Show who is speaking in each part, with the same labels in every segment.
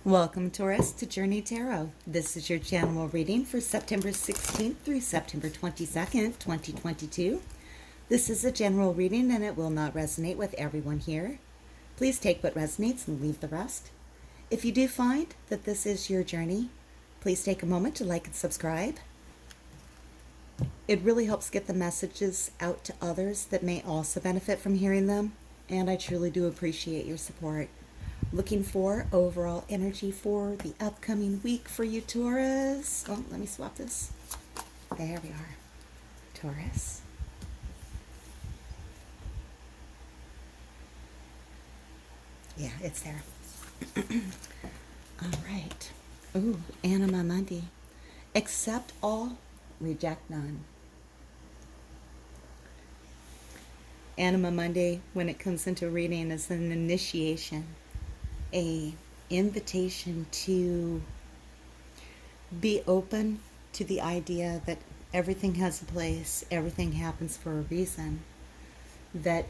Speaker 1: Welcome, Taurus, to Journey Tarot. This is your general reading for September 16th through September 22nd, 2022. This is a general reading and it will not resonate with everyone here. Please take what resonates and leave the rest. If you do find that this is your journey, please take a moment to like and subscribe. It really helps get the messages out to others that may also benefit from hearing them, and I truly do appreciate your support. Looking for overall energy for the upcoming week for you, Taurus. Oh, let me swap this. There we are. Taurus. Yeah, it's there. All right. Ooh, Anima Mundi. Accept all, reject none. Anima Mundi, when it comes into reading, is an initiation. A invitation to be open to the idea that everything has a place, everything happens for a reason, that,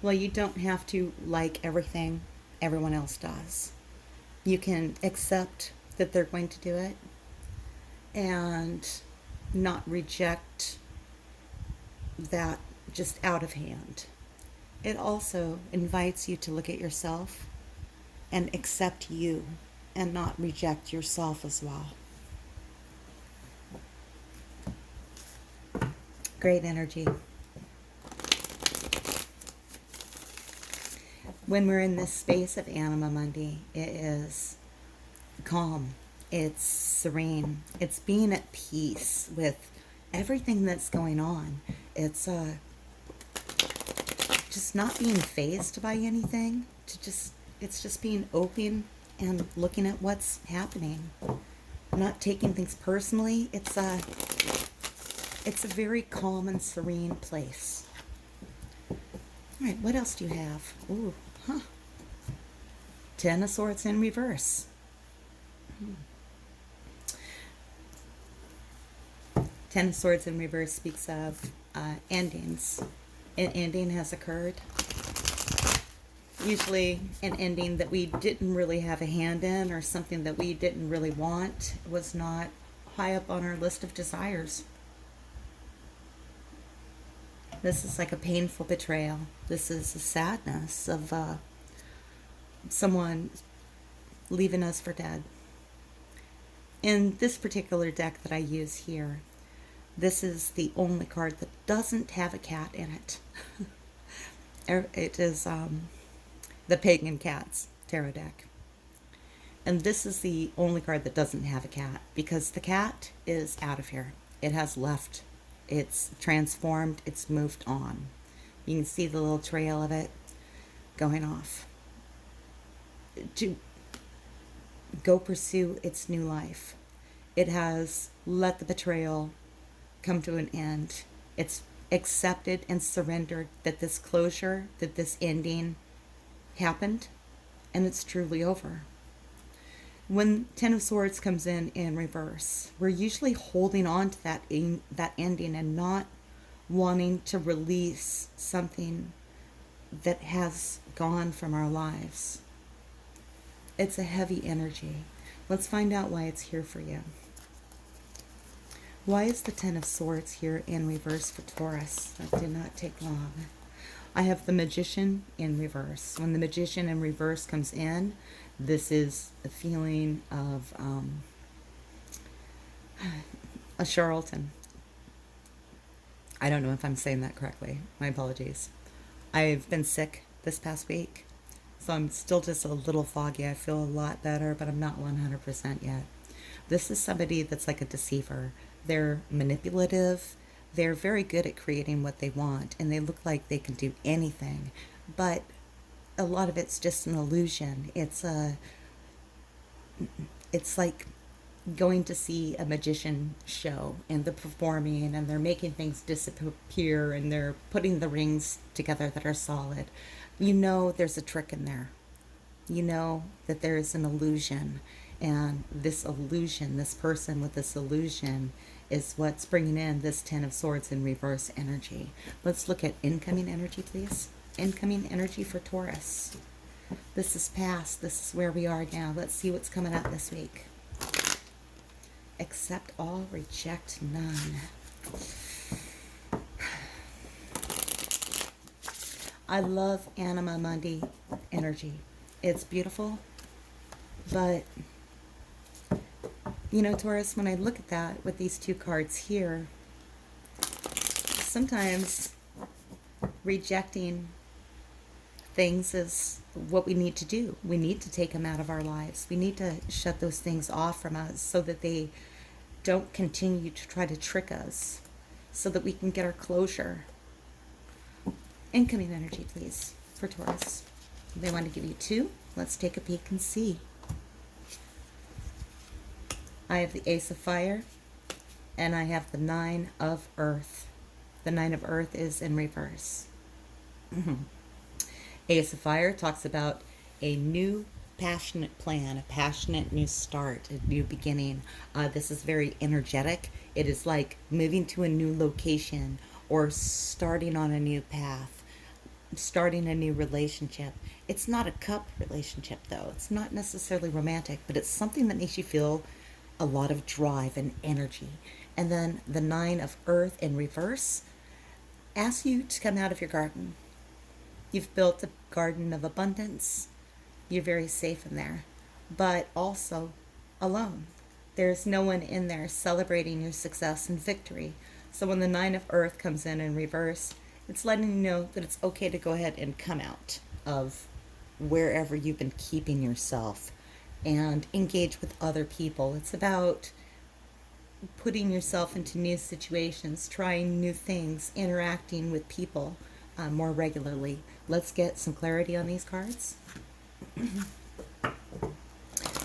Speaker 1: well, you don't have to like everything everyone else does. You can accept that they're going to do it and not reject that just out of hand. It also invites you to look at yourself and accept you and not reject yourself as well. Great energy. When we're in this space of Anima Mundi, it is calm, it's serene, it's being at peace with everything that's going on. It's just not being fazed by anything, it's just being open and looking at what's happening. Not taking things personally. It's a very calm and serene place. All right, what else do you have? Ooh, Ten of Swords in reverse. Ten of Swords in reverse speaks of endings. An ending has occurred. Usually an ending that we didn't really have a hand in, or something that we didn't really want, was not high up on our list of desires. This is like a painful betrayal. This is a sadness of someone leaving us for dead. In this particular deck that I use here, this is the only card that doesn't have a cat in it. It is the Pagan Cats tarot deck. And this is the only card that doesn't have a cat, because the cat is out of here. It has left. It's transformed. It's moved on. You can see the little trail of it going off to go pursue its new life. It has let the betrayal come to an end. It's accepted and surrendered that this closure, that this ending happened, and it's truly over. When Ten of Swords comes in reverse, we're usually holding on to that ending and not wanting to release something that has gone from our lives. It's a heavy energy. Let's find out why it's here for you. Why is the Ten of Swords here in reverse for Taurus? That did not take long. I have the Magician in reverse. When the Magician in reverse comes in, this is a feeling of a charlatan. I don't know if I'm saying that correctly. My apologies. I've been sick this past week, so I'm still just a little foggy. I feel a lot better, but I'm not 100% yet. This is somebody that's like a deceiver. They're manipulative. They're very good at creating what they want, and they look like they can do anything, but a lot of it's just an illusion. It's like going to see a magician show, and they're performing, and they're making things disappear, and they're putting the rings together that are solid. You know there's a trick in there. You know that there is an illusion, and this illusion, this person with this illusion, is what's bringing in this Ten of Swords in reverse energy. Let's look at incoming energy, please. Incoming energy for Taurus. This is past. This is where we are now. Let's see what's coming up this week. Accept all, reject none. I love Anima Mundi energy. It's beautiful, but you know, Taurus, when I look at that with these two cards here, sometimes rejecting things is what we need to do. We need to take them out of our lives. We need to shut those things off from us so that they don't continue to try to trick us, so that we can get our closure. Incoming energy, please, for Taurus. They want to give you two. Let's take a peek and see. I have the Ace of Fire, and I have the Nine of Earth. The Nine of Earth is in reverse. Ace of Fire talks about a new passionate plan, a passionate new start, a new beginning. This is very energetic. It is like moving to a new location or starting on a new path, starting a new relationship. It's not a cup relationship, though. It's not necessarily romantic, but it's something that makes you feel a lot of drive and energy. And then the Nine of Earth in reverse asks you to come out of your garden. You've built a garden of abundance. You're very safe in there, but also alone. There's no one in there celebrating your success and victory. So when the Nine of Earth comes in reverse, it's letting you know that it's okay to go ahead and come out of wherever you've been keeping yourself and engage with other people. It's about putting yourself into new situations, trying new things, interacting with people more regularly. Let's get some clarity on these cards.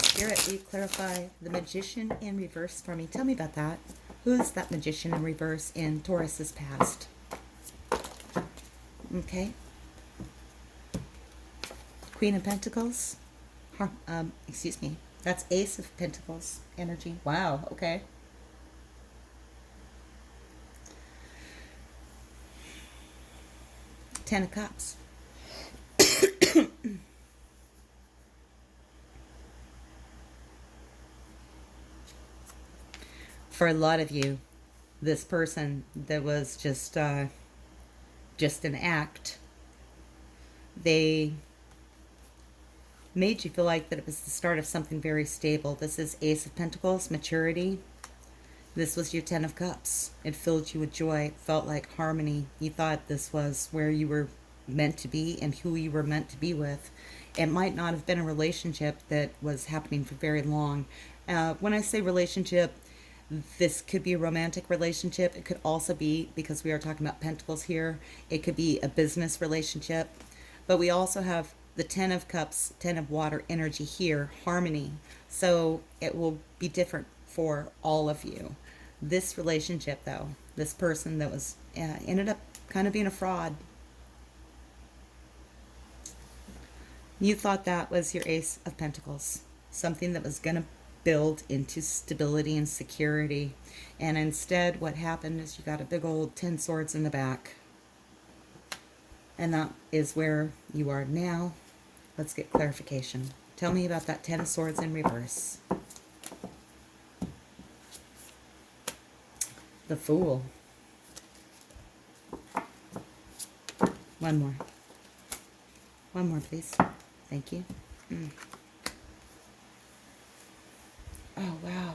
Speaker 1: Spirit, will you clarify the Magician in reverse for me? Tell me about that. Who is that Magician in reverse in Taurus's past? Okay. Queen of Pentacles. Excuse me. That's Ace of Pentacles energy. Wow. Okay. Ten of Cups. For a lot of you, this person that was just an act, they made you feel like that it was the start of something very stable. This is Ace of Pentacles, maturity. This was your Ten of Cups. It filled you with joy. It felt like harmony. You thought this was where you were meant to be and who you were meant to be with. It might not have been a relationship that was happening for very long. When I say relationship, this could be a romantic relationship. It could also be, because we are talking about pentacles here, it could be a business relationship. But we also have the Ten of Cups, Ten of Water energy here, harmony. So it will be different for all of you. This relationship, though, this person that was ended up kind of being a fraud. You thought that was your Ace of Pentacles, something that was going to build into stability and security. And instead, what happened is you got a big old 10 swords in the back. And that is where you are now. Let's get clarification. Tell me about that 10 of swords in reverse. The Fool. One more. One more, please. Thank you. Oh, wow.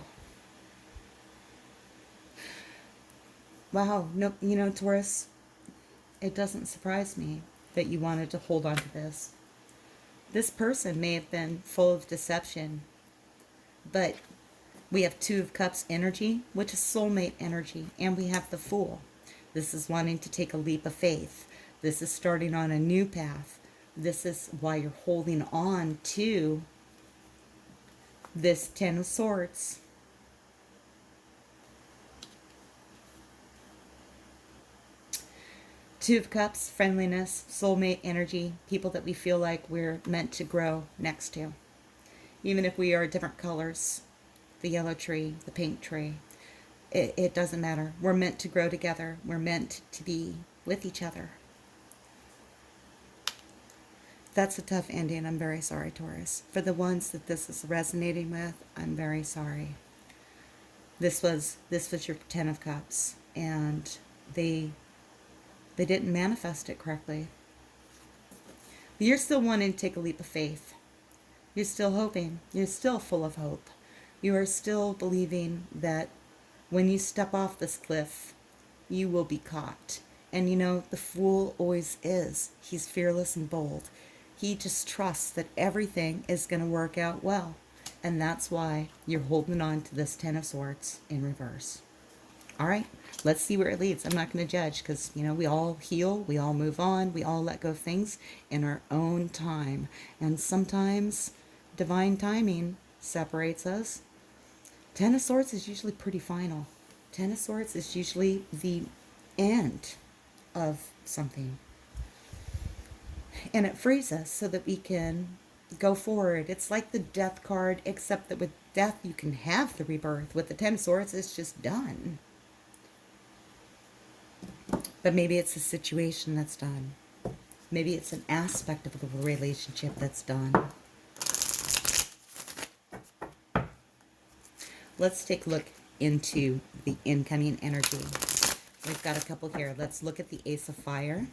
Speaker 1: Wow. No, you know, Taurus, it doesn't surprise me that you wanted to hold on to this. This person may have been full of deception, but we have Two of Cups energy, which is soulmate energy, and we have the Fool. This is wanting to take a leap of faith. This is starting on a new path. This is why you're holding on to this Ten of Swords. Two of Cups, friendliness, soulmate energy, people that we feel like we're meant to grow next to. Even if we are different colors, the yellow tree, the pink tree, it doesn't matter. We're meant to grow together. We're meant to be with each other. That's a tough ending. I'm very sorry, Taurus. For the ones that this is resonating with, I'm very sorry. This was your Ten of Cups, and they they didn't manifest it correctly. But you're still wanting to take a leap of faith. You're still hoping. You're still full of hope. You are still believing that when you step off this cliff, you will be caught. And you know, the fool always is. He's fearless and bold. He just trusts that everything is going to work out well. And that's why you're holding on to this Ten of Swords in reverse. All right, let's see where it leads. I'm not going to judge because, you know, we all heal, we all move on, we all let go of things in our own time. And sometimes divine timing separates us. Ten of Swords is usually pretty final. Ten of Swords is usually the end of something. And it frees us so that we can go forward. It's like the Death card, except that with death you can have the rebirth. With the Ten of Swords, it's just done. But maybe it's a situation that's done. Maybe it's an aspect of the relationship that's done. Let's take a look into the incoming energy. We've got a couple here. Let's look at the Ace of Fire.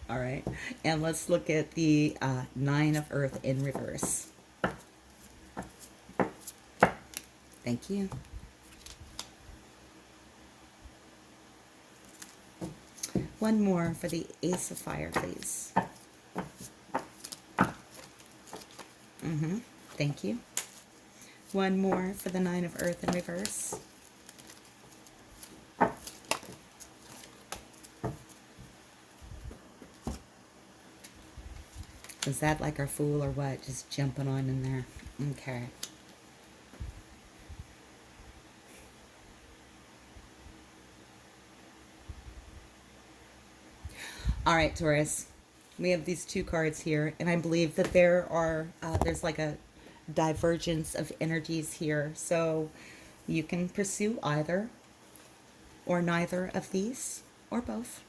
Speaker 1: All right. And let's look at the Nine of Earth in reverse. Thank you. One more for the Ace of Fire, please. Thank you. One more for the Nine of Earth in reverse. Is that like our Fool or what? Just jumping on in there. Okay. All right, Taurus. We have these two cards here, and I believe that there's like a divergence of energies here. So you can pursue either or neither of these, or both.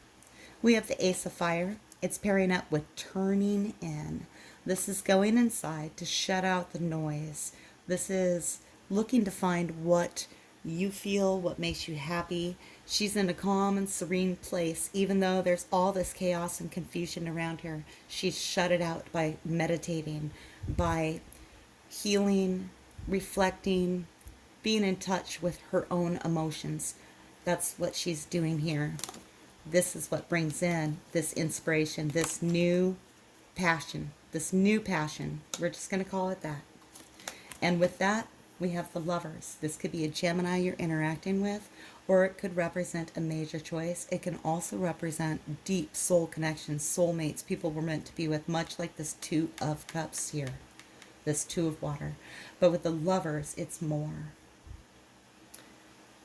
Speaker 1: We have the Ace of Fire. It's pairing up with turning in. This is going inside to shut out the noise. This is looking to find what you feel, what makes you happy. She's in a calm and serene place, even though there's all this chaos and confusion around her. She's shut it out by meditating, by healing, reflecting, being in touch with her own emotions. That's what she's doing here. This is what brings in this inspiration, this new passion, this new passion. We're just going to call it that. And with that, we have the Lovers. This could be a Gemini you're interacting with, or it could represent a major choice. It can also represent deep soul connections, soulmates, people we're meant to be with, much like this Two of Cups here, this Two of Water. But with the Lovers, it's more.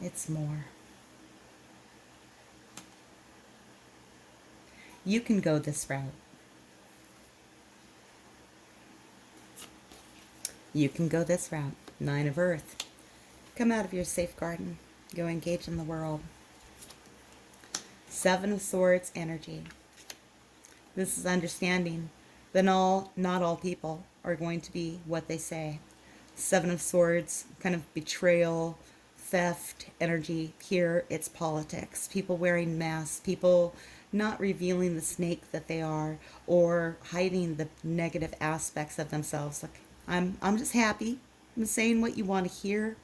Speaker 1: It's more. You can go this route. You can go this route. Nine of Earth. Come out of your safe garden. Go engage in the world. Seven of Swords energy. This is understanding that not all people are going to be what they say. Seven of Swords, kind of betrayal, theft energy. Here it's politics. People wearing masks. People not revealing the snake that they are, or hiding the negative aspects of themselves. Like, I'm just happy. I'm saying what you want to hear.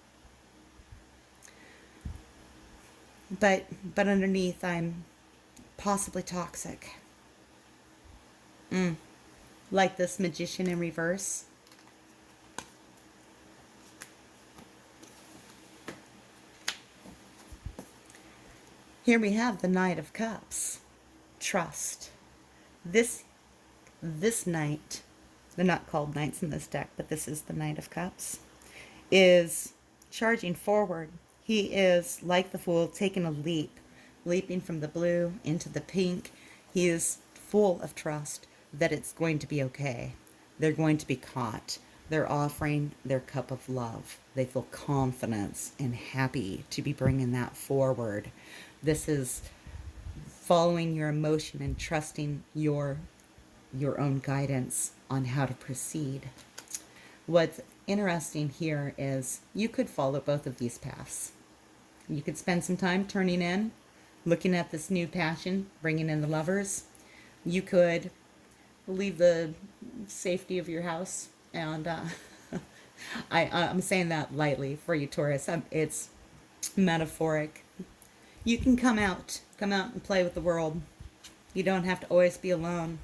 Speaker 1: But underneath, I'm possibly toxic. Like this Magician in reverse. Here we have the Knight of Cups. Trust. This knight, they're not called knights in this deck, but this is the Knight of Cups, is charging forward. He is, like the Fool, taking a leap, leaping from the blue into the pink. He is full of trust that it's going to be okay. They're going to be caught. They're offering their cup of love. They feel confidence and happy to be bringing that forward. This is following your emotion and trusting your own guidance on how to proceed. What's interesting here is you could follow both of these paths. You could spend some time turning in, looking at this new passion, bringing in the lovers. You could leave the safety of your house, and I'm saying that lightly for you, Taurus. It's metaphoric. You can come out and play with the world. You don't have to always be alone.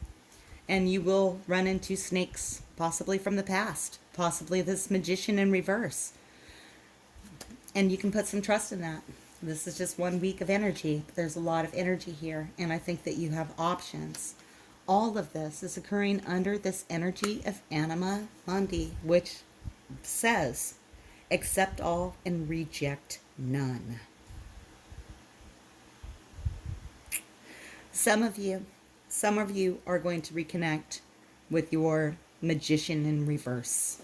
Speaker 1: And you will run into snakes, possibly from the past, possibly this magician in reverse. And you can put some trust in that. This is just 1 week of energy. But there's a lot of energy here, and I think that you have options. All of this is occurring under this energy of Anima Mundi, which says, accept all and reject none. Some of you are going to reconnect with your magician in reverse.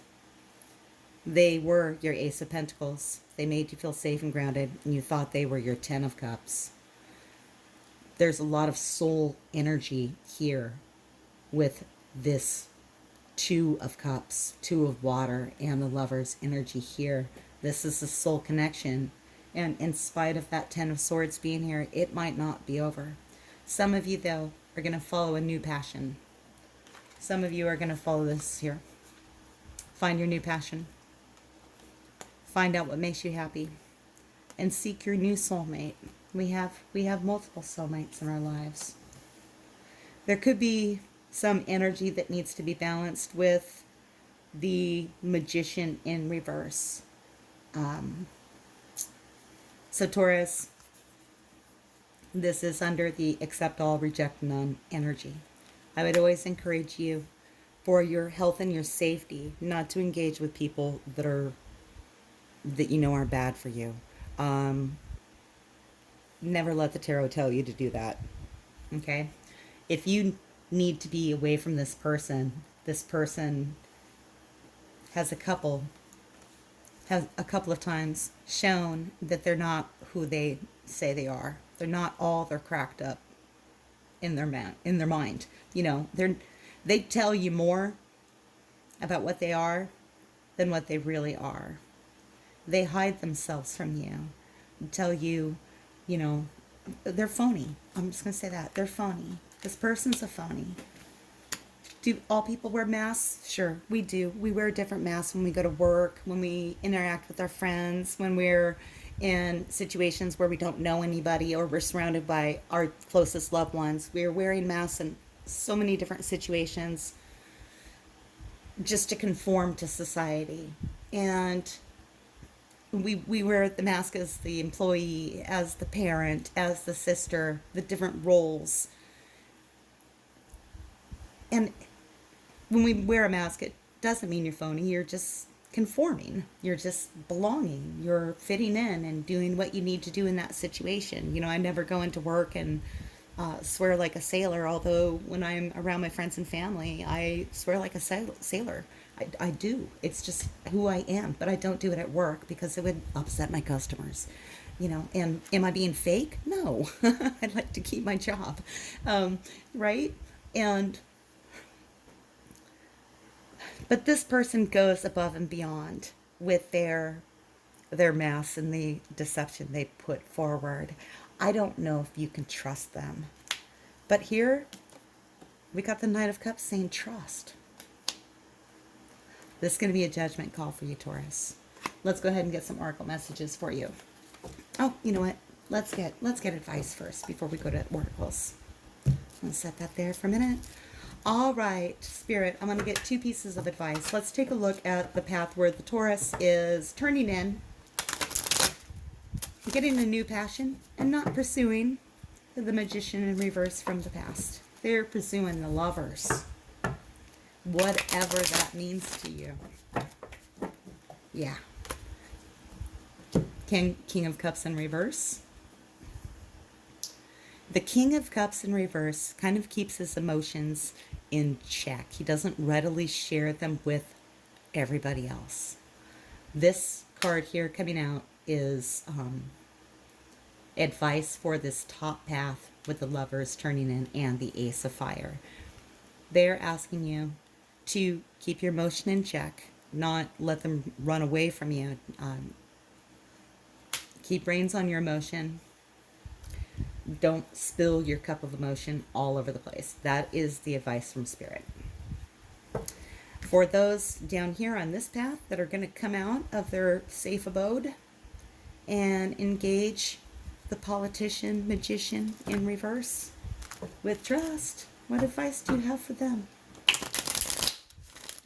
Speaker 1: They were your Ace of Pentacles. They made you feel safe and grounded, and you thought they were your Ten of Cups. There's a lot of soul energy here with this Two of Cups, Two of Water, and the Lover's energy here. This is a soul connection, and in spite of that Ten of Swords being here, it might not be over. Some of you, though, are going to follow a new passion. Some of you are going to follow this here. Find your new passion. Find out what makes you happy. And seek your new soulmate. We have multiple soulmates in our lives. There could be some energy that needs to be balanced with the magician in reverse. So Taurus, this is under the accept all, reject none energy. I would always encourage you, for your health and your safety, not to engage with people that you know are bad for you. Never let the tarot tell you to do that. Okay? If you need to be away from this person has a couple of times shown that they're not who they say they are. They're not all they're cracked up in their mind. You know, they tell you more about what they are than what they really are. They hide themselves from you and tell you, you know, they're phony. I'm just going to say that. They're phony. This person's a phony. Do all people wear masks? Sure, we do. We wear different masks when we go to work, when we interact with our friends, when we're in situations where we don't know anybody or we're surrounded by our closest loved ones. We're wearing masks in so many different situations just to conform to society. And we wear the mask as the employee, as the parent, as the sister, the different roles. And when we wear a mask, it doesn't mean you're phony. You're just conforming. You're just belonging. You're fitting in and doing what you need to do in that situation. You know, I never go into work and swear like a sailor, although when I'm around my friends and family, I swear like a sailor. I do. It's just who I am, but I don't do it at work because it would upset my customers. You know, and am I being fake? No. I'd like to keep my job. Right? But this person goes above and beyond with their masks and the deception they put forward. I don't know if you can trust them. But here, we got the Knight of Cups saying trust. This is going to be a judgment call for you, Taurus. Let's go ahead and get some oracle messages for you. Oh, you know what? Let's get advice first before we go to oracles. I'm going to set that there for a minute. All right, Spirit, I'm going to get 2 pieces of advice. Let's take a look at the path where the Taurus is turning in, getting a new passion, and not pursuing the magician in reverse from the past. They're pursuing the lovers, whatever that means to you. Yeah. King of Cups in reverse. The King of Cups in reverse kind of keeps his emotions in check. He doesn't readily share them with everybody else. This card here coming out is advice for this top path with the Lovers turning in and the Ace of Fire. They're asking you to keep your emotion in check, not let them run away from you. Keep reins on your emotion. Don't spill your cup of emotion all over the place. That is the advice from Spirit. For those down here on this path that are going to come out of their safe abode and engage the politician, magician in reverse with trust, what advice do you have for them?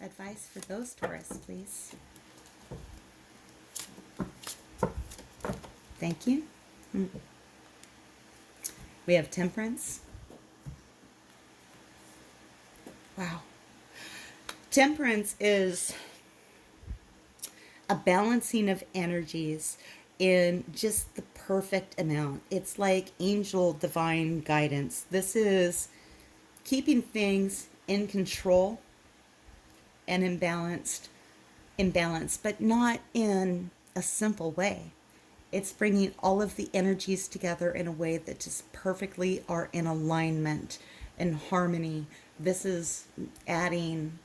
Speaker 1: Advice for those Taurus, please. Thank you. We have Temperance. Wow. Temperance is a balancing of energies in just the perfect amount. It's like angel divine guidance. This is keeping things in control and in balance, but not in a simple way. It's bringing all of the energies together in a way that just perfectly are in alignment and harmony. This is adding,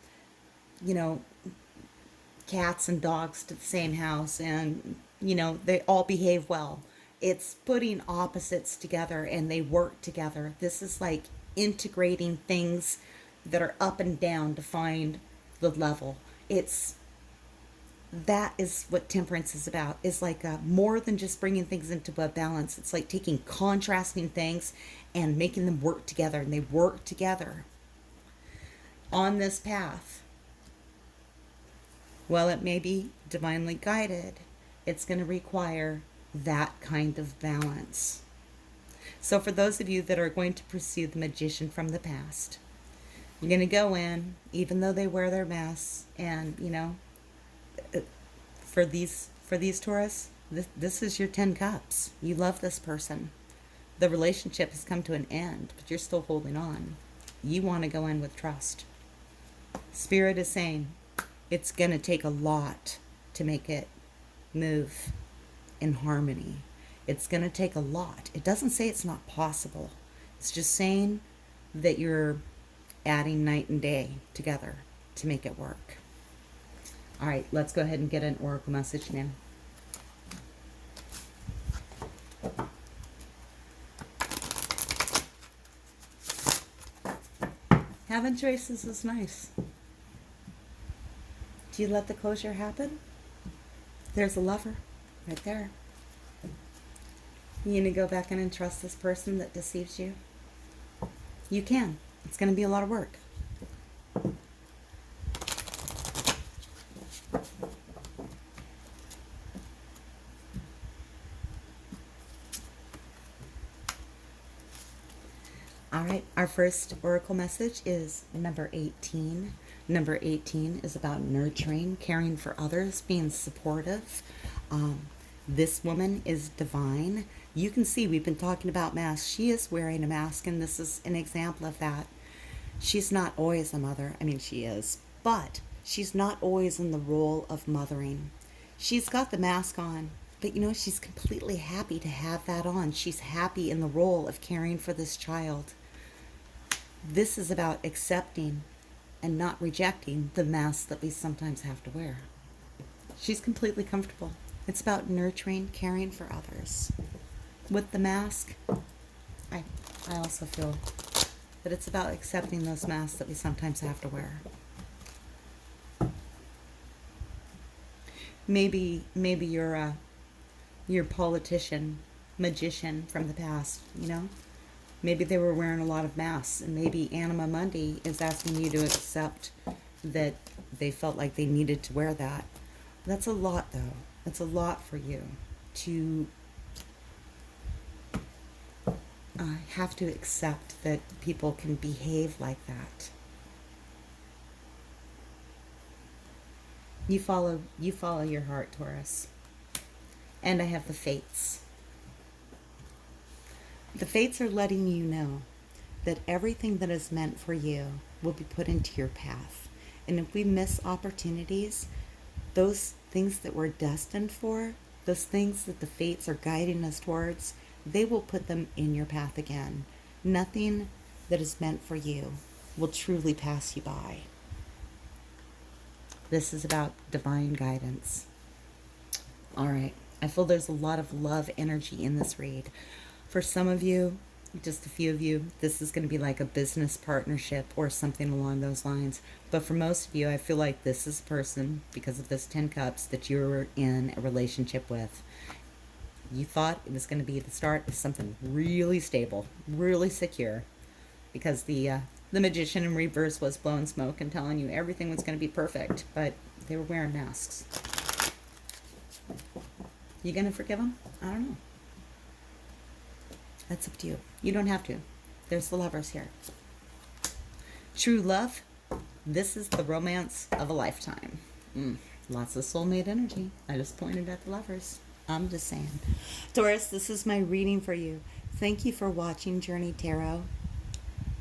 Speaker 1: cats and dogs to the same house, and, they all behave well. It's putting opposites together and they work together. This is like integrating things that are up and down to find the level. That is what Temperance is about. Is like more than just bringing things into a balance. It's like taking contrasting things and making them work together, and they work together on this path. While it may be divinely guided, it's going to require that kind of balance. So for those of you that are going to pursue the magician from the past, you're going to go in, even though they wear their masks, and, for these Taurus, this is your 10 cups. You love this person. The relationship has come to an end, but you're still holding on. You want to go in with trust. Spirit is saying it's going to take a lot to make it move in harmony. It's going to take a lot. It doesn't say it's not possible. It's just saying that you're adding night and day together to make it work. All right, let's go ahead and get an oracle message now. Having choices is nice. Do you let the closure happen? There's a lover right there. You need to go back in and trust this person that deceives you? You can. It's going to be a lot of work. All right, our first oracle message is number 18. Number 18 is about nurturing, caring for others, being supportive. This woman is divine. You can see we've been talking about masks. She is wearing a mask, and this is an example of that. She's not always a mother. I mean, she is, but she's not always in the role of mothering. She's got the mask on, but she's completely happy to have that on. She's happy in the role of caring for this child. This is about accepting and not rejecting the mask that we sometimes have to wear. She's completely comfortable. It's about nurturing, caring for others. With the mask, I also feel that it's about accepting those masks that we sometimes have to wear. Maybe you're your politician, magician from the past, Maybe they were wearing a lot of masks, and maybe Anima Mundi is asking you to accept that they felt like they needed to wear that. That's a lot, though. That's a lot for you to have to accept that people can behave like that. You follow your heart, Taurus. And I have the Fates. The Fates are letting you know that everything that is meant for you will be put into your path. And if we miss opportunities, those things that we're destined for, those things that the Fates are guiding us towards, they will put them in your path again. Nothing that is meant for you will truly pass you by. This is about divine guidance. All right. I feel there's a lot of love energy in this read. For some of you, just a few of you, this is going to be like a business partnership or something along those lines. But for most of you, I feel like this is a person, because of this 10 Cups, that you're in a relationship with. You thought it was going to be the start of something really stable, really secure, because the Magician in reverse was blowing smoke and telling you everything was going to be perfect, but they were wearing masks. You going to forgive them? I don't know. That's up to you. You don't have to. There's the Lovers here. True love. This is the romance of a lifetime. Lots of soulmate energy. I just pointed at the Lovers. I'm just saying. Taurus, this is my reading for you. Thank you for watching Journey Tarot.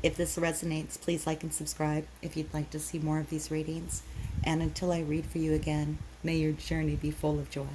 Speaker 1: If this resonates, please like and subscribe if you'd like to see more of these readings. And until I read for you again, may your journey be full of joy.